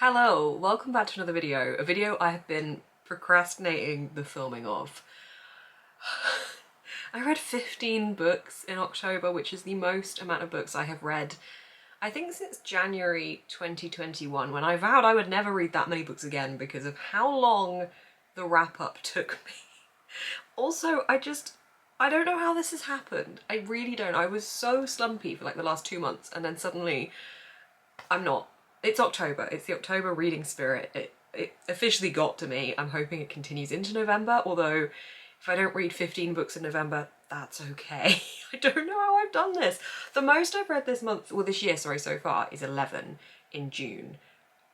Hello, welcome back to another video, a video I have been procrastinating the filming of. I read 15 books in October, which is the most amount of books I have read, I think, since January 2021, when I vowed I would never read that many books again because of how long the wrap-up took me. Also, I don't know how this has happened. I really don't. I was so slumpy for like the last 2 months, and then suddenly I'm not. It's October. It's the October reading spirit. It officially got to me. I'm hoping it continues into November, although if I don't read 15 books in November, that's okay. I don't know how I've done this. The most I've read this month, well this year, sorry, so far is 11 in June.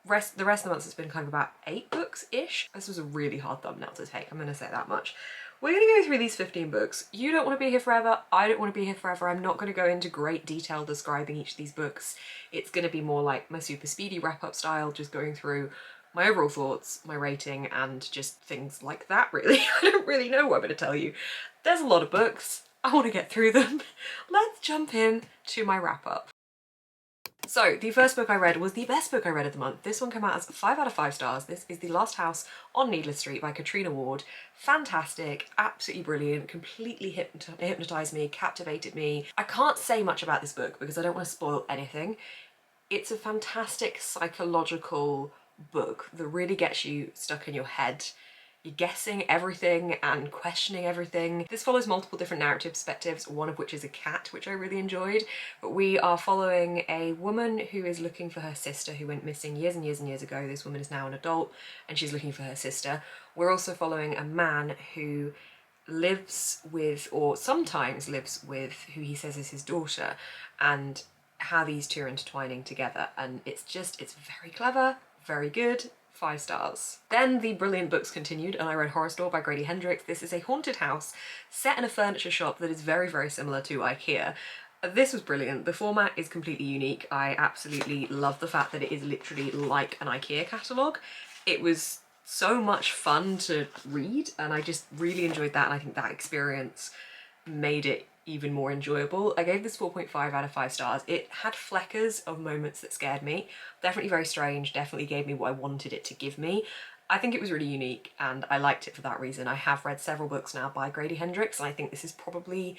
The rest of the months has been kind of about 8 books-ish. This was a really hard thumbnail to take, I'm gonna say that much. We're gonna go through these 15 books. You don't want to be here forever, I don't want to be here forever. I'm not gonna go into great detail describing each of these books. It's gonna be more like my super speedy wrap-up style, just going through my overall thoughts, my rating, and just things like that, really. I don't really know what I'm gonna tell you. There's a lot of books, I want to get through them. Let's jump in to my wrap-up. So the first book I read was the best book I read of the month. This one came out as 5 out of 5 stars. This is The Last House on Needless Street by Katrina Ward. Fantastic, absolutely brilliant, completely hypnotised me, captivated me. I can't say much about this book because I don't want to spoil anything. It's a fantastic psychological book that really gets you stuck in your head. You're guessing everything and questioning everything. This follows multiple different narrative perspectives, one of which is a cat, which I really enjoyed. But we are following a woman who is looking for her sister who went missing years and years and years ago. This woman is now an adult and she's looking for her sister. We're also following a man who lives with, or sometimes lives with, who he says is his daughter, and how these two are intertwining together. And it's very clever, very good. 5 stars. Then the brilliant books continued and I read Horror Store by Grady Hendrix. This is a haunted house set in a furniture shop that is very, very similar to IKEA. This was brilliant. The format is completely unique. I absolutely love the fact that it is literally like an IKEA catalogue. It was so much fun to read and I just really enjoyed that, and I think that experience made it even more enjoyable. I gave this 4.5 out of 5 stars. It had fleckers of moments that scared me. Definitely very strange, definitely gave me what I wanted it to give me. I think it was really unique and I liked it for that reason. I have read several books now by Grady Hendrix and I think this is probably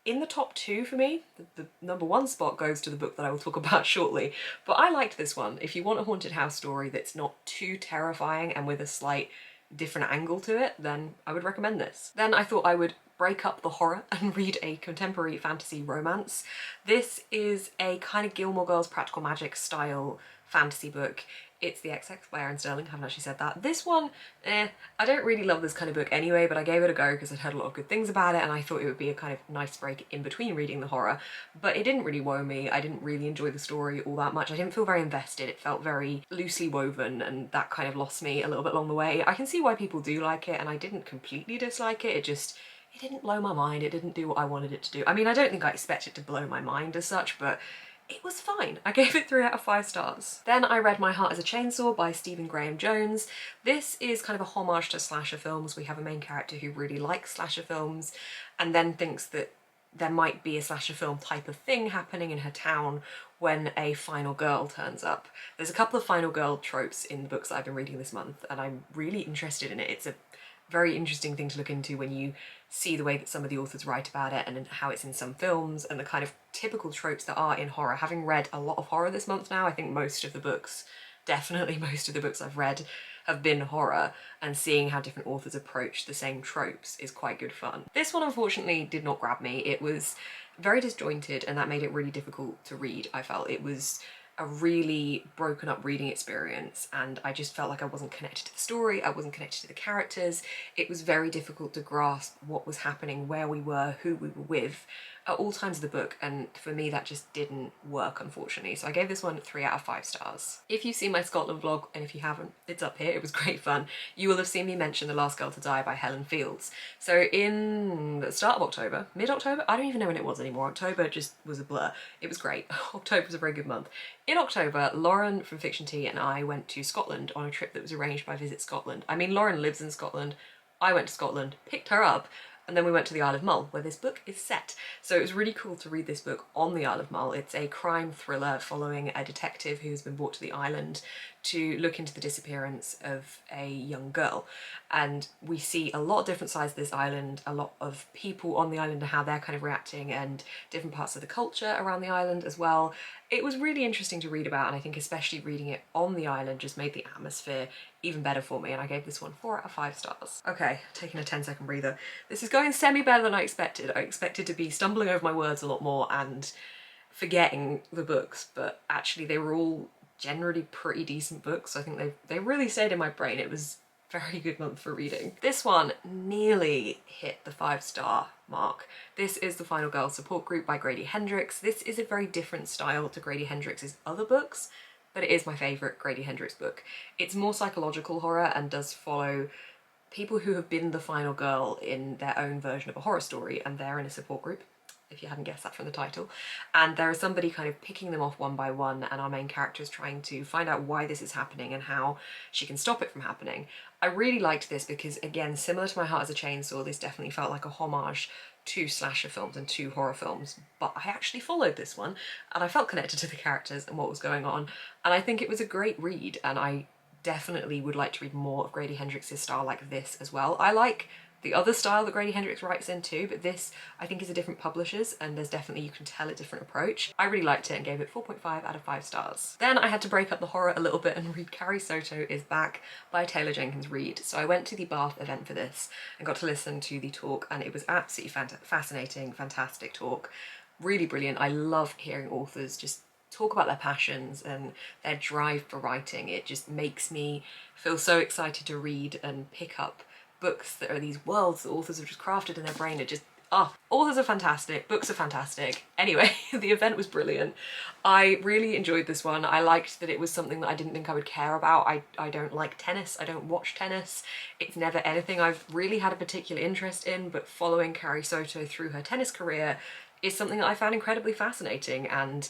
in the top 2 for me. The number 1 spot goes to the book that I will talk about shortly, but I liked this one. If you want a haunted house story that's not too terrifying and with a slight different angle to it, then I would recommend this. Then I thought I would break up the horror and read a contemporary fantasy romance. This is a kind of Gilmore Girls Practical Magic style fantasy book. It's the XX by Erin Sterling, haven't actually said that. This one, I don't really love this kind of book anyway, but I gave it a go because I'd heard a lot of good things about it and I thought it would be a kind of nice break in between reading the horror. But it didn't really wow me. I didn't really enjoy the story all that much. I didn't feel very invested. It felt very loosely woven and that kind of lost me a little bit along the way. I can see why people do like it and I didn't completely dislike it. It didn't blow my mind. It didn't do what I wanted it to do. I mean, I don't think I expect it to blow my mind as such, but it was fine. I gave it 3 out of 5 stars. Then I read My Heart is a Chainsaw by Stephen Graham Jones. This is kind of a homage to slasher films. We have a main character who really likes slasher films and then thinks that there might be a slasher film type of thing happening in her town when a final girl turns up. There's a couple of final girl tropes in the books that I've been reading this month and I'm really interested in it. It's a very interesting thing to look into when you see the way that some of the authors write about it and how it's in some films and the kind of typical tropes that are in horror. Having read a lot of horror this month now, I think most of the books, definitely most of the books I've read have been horror, and seeing how different authors approach the same tropes is quite good fun. This one unfortunately did not grab me. It was very disjointed and that made it really difficult to read. I felt it was a really broken up reading experience and I just felt like I wasn't connected to the story, I wasn't connected to the characters. It was very difficult to grasp what was happening, where we were, who we were with at all times of the book, and for me that just didn't work, unfortunately. So I gave this one 3 out of 5 stars. If you've seen my Scotland vlog, and if you haven't, it's up here, it was great fun, you will have seen me mention The Last Girl to Die by Helen Fields. So in the start of October, mid-October, I don't even know when it was anymore, October just was a blur. It was great. October was a very good month. In October, Lauren from Fiction Tea and I went to Scotland on a trip that was arranged by Visit Scotland. I mean, Lauren lives in Scotland, I went to Scotland, picked her up, and then we went to the Isle of Mull, where this book is set. So it was really cool to read this book on the Isle of Mull. It's a crime thriller following a detective who's been brought to the island to look into the disappearance of a young girl. And we see a lot of different sides of this island, a lot of people on the island and how they're kind of reacting, and different parts of the culture around the island as well. It was really interesting to read about, and I think especially reading it on the island just made the atmosphere even better for me, and I gave this one 4 out of 5 stars. Okay, taking a 10-second breather. This is going semi better than I expected. I expected to be stumbling over my words a lot more and forgetting the books, but actually they were all generally pretty decent books. So I think they really stayed in my brain. It was a very good month for reading. This one nearly hit the 5-star mark. This is The Final Girl Support Group by Grady Hendrix. This is a very different style to Grady Hendrix's other books, but it is my favourite Grady Hendrix book. It's more psychological horror and does follow people who have been the final girl in their own version of a horror story, and they're in a support group, if you hadn't guessed that from the title. And there is somebody kind of picking them off one by one, and our main character is trying to find out why this is happening and how she can stop it from happening. I really liked this because, again, similar to My Heart as a Chainsaw, this definitely felt like a homage to slasher films and to horror films, but I actually followed this one and I felt connected to the characters and what was going on, and I think it was a great read, and I definitely would like to read more of Grady Hendrix's style like this as well. I like the other style that Grady Hendrix writes in too, but this I think is a different publishers, and there's definitely, you can tell, a different approach. I really liked it and gave it 4.5 out of 5 stars. Then I had to break up the horror a little bit and read Carrie Soto is Back by Taylor Jenkins Reid. So I went to the Bath event for this and got to listen to the talk, and it was absolutely fascinating, fantastic talk. Really brilliant. I love hearing authors just talk about their passions and their drive for writing. It just makes me feel so excited to read and pick up books that are these worlds that authors have just crafted in their brain. It just, authors are fantastic, books are fantastic. Anyway, the event was brilliant. I really enjoyed this one. I liked that it was something that I didn't think I would care about. I don't like tennis, I don't watch tennis. It's never anything I've really had a particular interest in, but following Carrie Soto through her tennis career is something that I found incredibly fascinating. And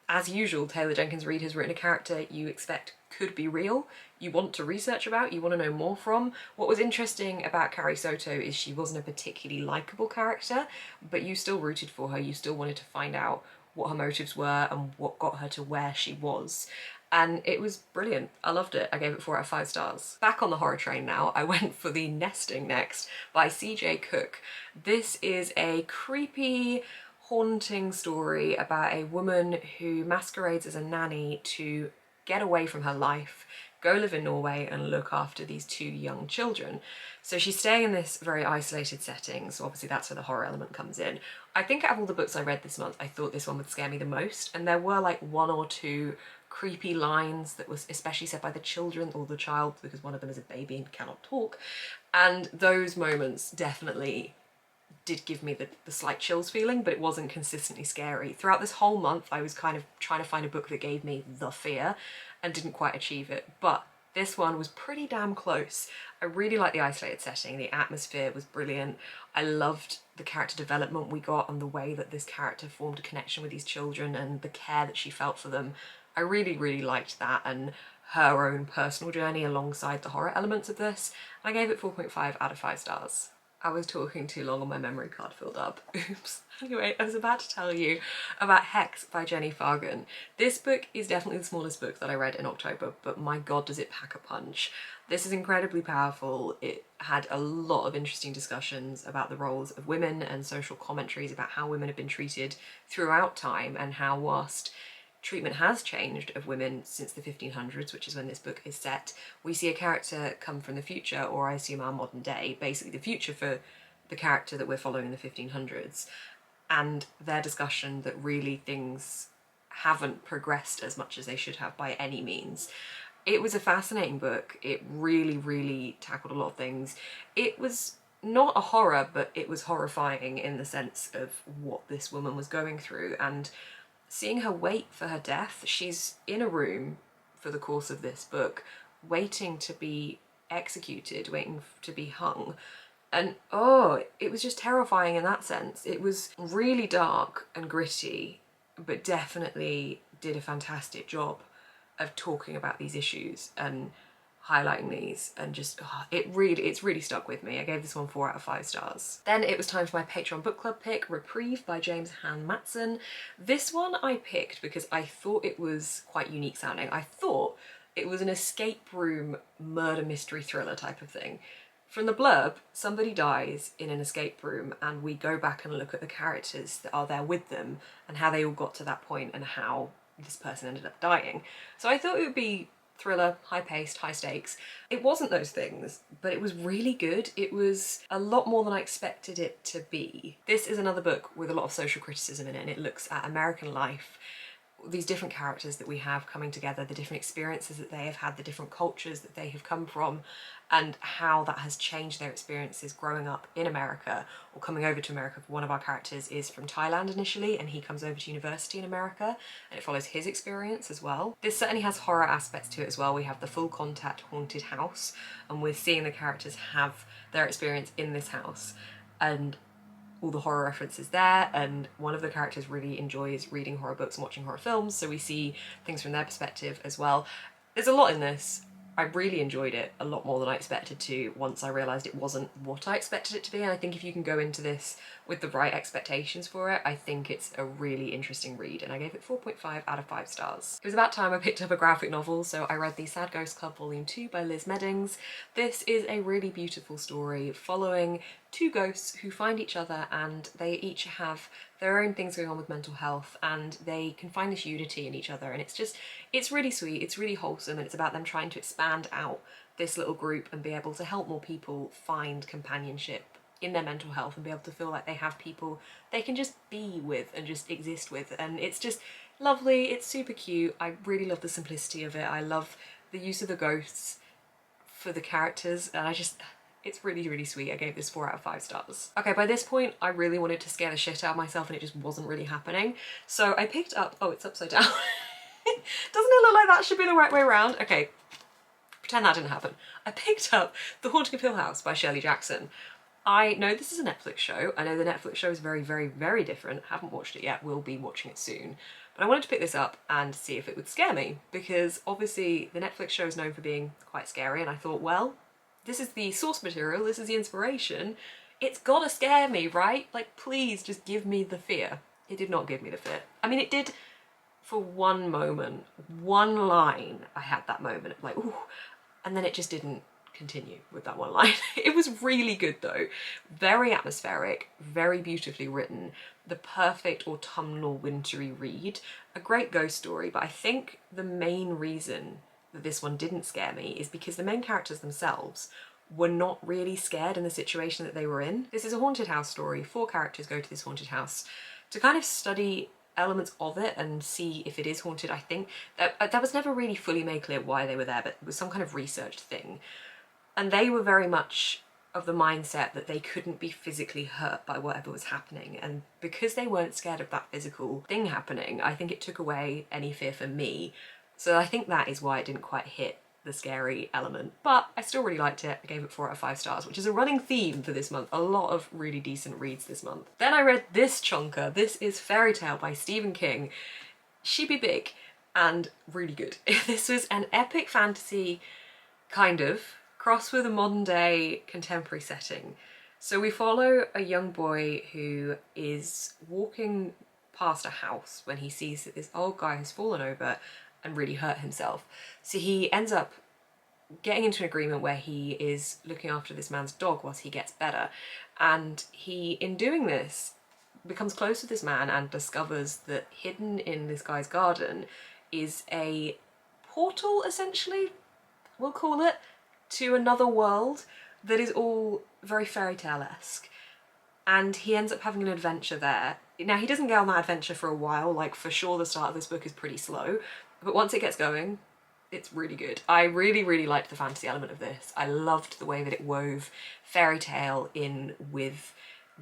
as usual, Taylor Jenkins Reid has written a character you expect could be real, you want to research about, you want to know more from. What was interesting about Carrie Soto is she wasn't a particularly likeable character, but you still rooted for her, you still wanted to find out what her motives were and what got her to where she was. And it was brilliant. I loved it. I gave it 4 out of 5 stars. Back on the horror train now, I went for The Nesting next by C.J. Cook. This is a creepy, haunting story about a woman who masquerades as a nanny to get away from her life, go live in Norway and look after these 2 young children. So she's staying in this very isolated setting, so obviously that's where the horror element comes in. I think out of all the books I read this month, I thought this one would scare me the most, and there were like 1 or 2 creepy lines that was especially said by the children or the child, because one of them is a baby and cannot talk, and those moments definitely did give me the slight chills feeling, but it wasn't consistently scary. Throughout this whole month, I was kind of trying to find a book that gave me the fear and didn't quite achieve it, but this one was pretty damn close. I really liked the isolated setting, the atmosphere was brilliant. I loved the character development we got and the way that this character formed a connection with these children and the care that she felt for them. I really, really liked that, and her own personal journey alongside the horror elements of this. And I gave it 4.5 out of 5 stars. I was talking too long and my memory card filled up. Oops. Anyway, I was about to tell you about Hex by Jenny Fargan. This book is definitely the smallest book that I read in October, but my god does it pack a punch. This is incredibly powerful. It had a lot of interesting discussions about the roles of women and social commentaries about how women have been treated throughout time, and how whilst treatment has changed of women since the 1500s, which is when this book is set, we see a character come from the future, or I assume our modern day, basically the future for the character that we're following in the 1500s, and their discussion that really things haven't progressed as much as they should have by any means. It was a fascinating book. It really, really tackled a lot of things. It was not a horror, but it was horrifying in the sense of what this woman was going through, and seeing her wait for her death. She's in a room for the course of this book, waiting to be executed, waiting to be hung. And oh, it was just terrifying in that sense. It was really dark and gritty, but definitely did a fantastic job of talking about these issues and highlighting these, and just it's really stuck with me. I gave this one 4 out of 5 stars. Then it was time for my Patreon book club pick, Reprieve by James Han Matson. This one I picked because I thought it was quite unique sounding. I thought It was an escape room murder mystery thriller type of thing. From the blurb, somebody dies in an escape room and we go back and look at the characters that are there with them and how they all got to that point and how this person ended up dying. So I thought it would be thriller, high-paced, high stakes. It wasn't those things, but it was really good. It was a lot more than I expected it to be. This is another book with a lot of social criticism in it, and it looks at American life, these different characters that we have coming together, the different experiences that they have had, the different cultures that they have come from, and how that has changed their experiences growing up in America or coming over to America. One of our characters is from Thailand initially, and he comes over to university in America, and it follows his experience as well. This certainly has horror aspects to it as well. We have the full contact haunted house, and we're seeing the characters have their experience in this house, and all the horror references there, and one of the characters really enjoys reading horror books and watching horror films, so we see things from their perspective as well. There's a lot in this. I really enjoyed it, a lot more than I expected to, once I realised it wasn't what I expected it to be, and I think if you can go into this with the right expectations for it, I think it's a really interesting read, and I gave it 4.5 out of 5 stars. It was about time I picked up a graphic novel, so I read The Sad Ghost Club Volume 2 by Liz Meddings. This is a really beautiful story following two ghosts who find each other, and they each have their own things going on with mental health, and they can find this unity in each other, and it's really sweet, it's really wholesome, and it's about them trying to expand out this little group and be able to help more people find companionship in their mental health and be able to feel like they have people they can just be with and just exist with, and it's just lovely, it's super cute. I really love the simplicity of it. I love the use of the ghosts for the characters, and it's really, really sweet. I gave this 4 out of 5 stars. Okay, by this point, I really wanted to scare the shit out of myself and it just wasn't really happening. So I picked up, oh, it's upside down. Doesn't it look like that should be the right way around? Okay, pretend that didn't happen. I picked up The Haunting of Hill House by Shirley Jackson. I know this is a Netflix show. I know the Netflix show is very, very, very different. Haven't watched it yet, will be watching it soon. But I wanted to pick this up and see if it would scare me, because obviously the Netflix show is known for being quite scary, and I thought, well, this is the source material, this is the inspiration, it's gotta scare me, right? Like, please just give me the fear. It did not give me the fear. I mean, it did for one moment, one line, I had that moment of like, ooh, and then it just didn't continue with that one line. It was really good though. Very atmospheric, very beautifully written, the perfect autumnal wintry read, a great ghost story, but I think the main reason that this one didn't scare me is because the main characters themselves were not really scared in the situation that they were in. This is a haunted house story. 4 characters go to this haunted house to kind of study elements of it and see if it is haunted. I think that was never really fully made clear why they were there, but it was some kind of research thing. And they were very much of the mindset that they couldn't be physically hurt by whatever was happening, and because they weren't scared of that physical thing happening, I think it took away any fear for me. So I think that is why it didn't quite hit the scary element, but I still really liked it. I gave it 4 out of 5 stars, which is a running theme for this month. A lot of really decent reads this month. Then I read this chonker. This is Fairy Tale by Stephen King. She Be Big and really good. This was an epic fantasy, kind of, crossed with a modern day contemporary setting. So we follow a young boy who is walking past a house when he sees that this old guy has fallen over and really hurt himself. So he ends up getting into an agreement where he is looking after this man's dog whilst he gets better. And he, in doing this, becomes close with this man and discovers that hidden in this guy's garden is a portal, essentially, we'll call it, to another world that is all very fairy tale-esque. And he ends up having an adventure there. Now, he doesn't get on that adventure for a while, like for sure the start of this book is pretty slow, but once it gets going, it's really good. I really, really liked the fantasy element of this. I loved the way that it wove fairy tale in with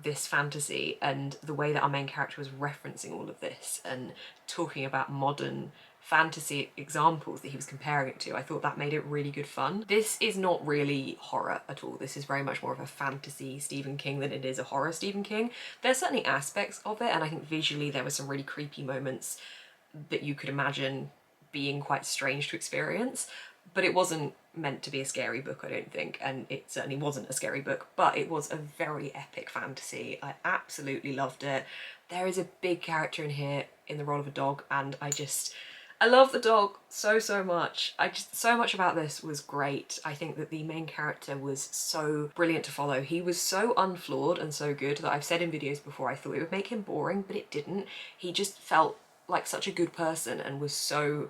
this fantasy, and the way that our main character was referencing all of this and talking about modern fantasy examples that he was comparing it to. I thought that made it really good fun. This is not really horror at all. This is very much more of a fantasy Stephen King than it is a horror Stephen King. There's certainly aspects of it, and I think visually there were some really creepy moments that you could imagine being quite strange to experience, but it wasn't meant to be a scary book, I don't think, and it certainly wasn't a scary book, but it was a very epic fantasy. I absolutely loved it. There is a big character in here in the role of a dog, and I love the dog so much. So much about this was great. I think that the main character was so brilliant to follow. He was so unflawed and so good that I've said in videos before I thought it would make him boring, but it didn't. He just felt like such a good person and was so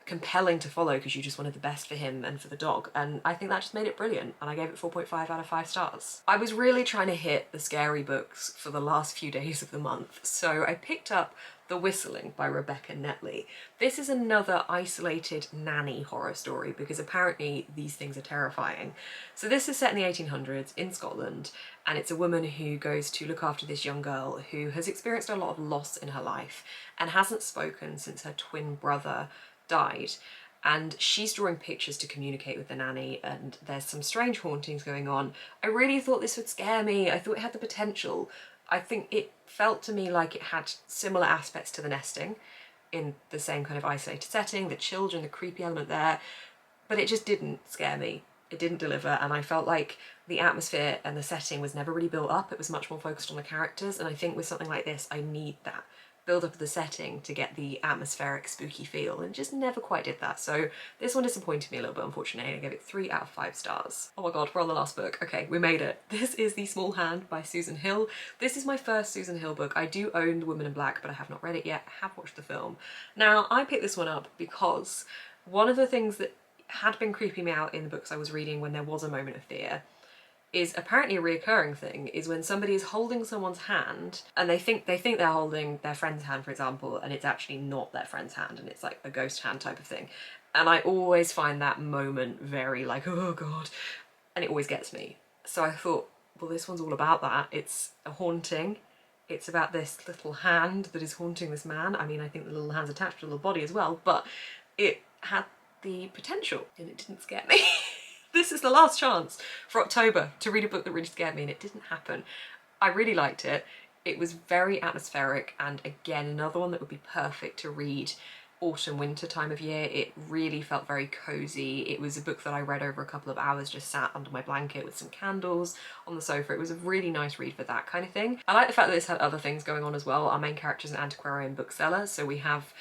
compelling to follow because you just wanted the best for him and for the dog, and I think that just made it brilliant, and I gave it 4.5 out of 5 stars. I was really trying to hit the scary books for the last few days of the month, so I picked up The Whistling by Rebecca Netley. This is another isolated nanny horror story because apparently these things are terrifying. So this is set in the 1800s in Scotland, and it's a woman who goes to look after this young girl who has experienced a lot of loss in her life and hasn't spoken since her twin brother died, and she's drawing pictures to communicate with the nanny, and there's some strange hauntings going on. I really thought this would scare me. I thought it had the potential. I think it felt to me like it had similar aspects to The Nesting in the same kind of isolated setting, the children, the creepy element there, but it just didn't scare me. It didn't deliver, and I felt like the atmosphere and the setting was never really built up. It was much more focused on the characters, and I think with something like this I need that build up of the setting to get the atmospheric spooky feel, and just never quite did that. So this one disappointed me a little bit, unfortunately. I gave it 3 out of 5 stars. Oh my god, we're on the last book. Okay, we made it. This is The Small Hand by Susan Hill. This is my first Susan Hill book. I do own The Woman in Black, but I have not read it yet. I have watched the film. Now, I picked this one up because one of the things that had been creeping me out in the books I was reading when there was a moment of fear is apparently a reoccurring thing, is when somebody is holding someone's hand and they think they're holding their friend's hand, for example, and it's actually not their friend's hand and it's like a ghost hand type of thing. And I always find that moment very like, oh god, and it always gets me. So I thought, well, this one's all about that. It's a haunting. It's about this little hand that is haunting this man. I mean, I think the little hand's attached to the little body as well, but it had the potential and it didn't scare me. This is the last chance for October to read a book that really scared me, and it didn't happen. I really liked it. It was very atmospheric, and again, another one that would be perfect to read autumn, winter time of year. It really felt very cozy. It was a book that I read over a couple of hours, just sat under my blanket with some candles on the sofa. It was a really nice read for that kind of thing. I like the fact that this had other things going on as well. Our main character is an antiquarian bookseller, so we have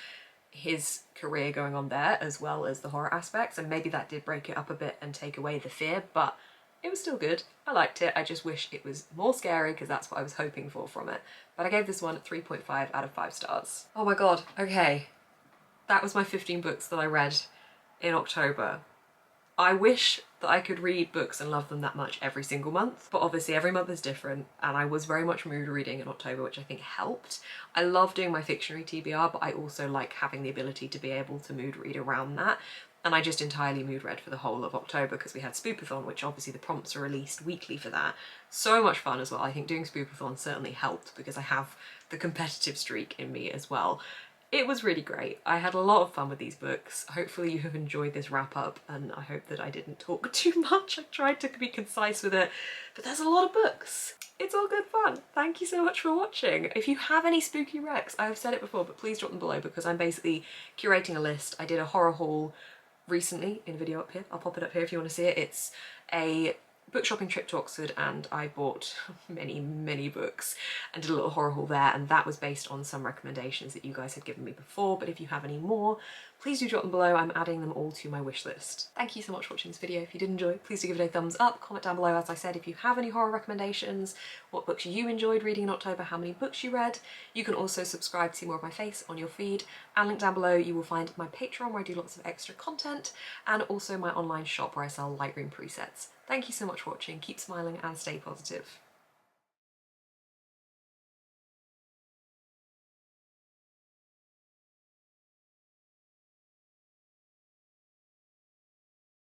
his career going on there as well as the horror aspects, and maybe that did break it up a bit and take away the fear, but it was still good. I liked it. I just wish it was more scary because that's what I was hoping for from it. But I gave this one 3.5 out of 5 stars. Oh my god, okay. That was my 15 books that I read in October. I wish that I could read books and love them that much every single month, but obviously every month is different, and I was very much mood reading in October, which I think helped. I love doing my fictionary TBR, but I also like having the ability to be able to mood read around that, and I just entirely mood read for the whole of October because we had Spookathon, which obviously the prompts are released weekly for that. So much fun as well. I think doing Spookathon certainly helped because I have the competitive streak in me as well. It was really great. I had a lot of fun with these books. Hopefully you have enjoyed this wrap up, and I hope that I didn't talk too much. I tried to be concise with it, but there's a lot of books. It's all good fun. Thank you so much for watching. If you have any spooky recs, I have said it before, but please drop them below because I'm basically curating a list. I did a horror haul recently in a video up here. I'll pop it up here if you want to see it. It's a book shopping trip to Oxford, and I bought many books and did a little horror haul there, and that was based on some recommendations that you guys had given me before, but if you have any more, please do drop them below. I'm adding them all to my wish list. Thank you so much for watching this video. If you did enjoy, please do give it a thumbs up, comment down below, as I said, if you have any horror recommendations, what books you enjoyed reading in October, how many books you read. You can also subscribe to see more of my face on your feed, and linked down below you will find my Patreon where I do lots of extra content, and also my online shop where I sell Lightroom presets. Thank you so much for watching, keep smiling and stay positive.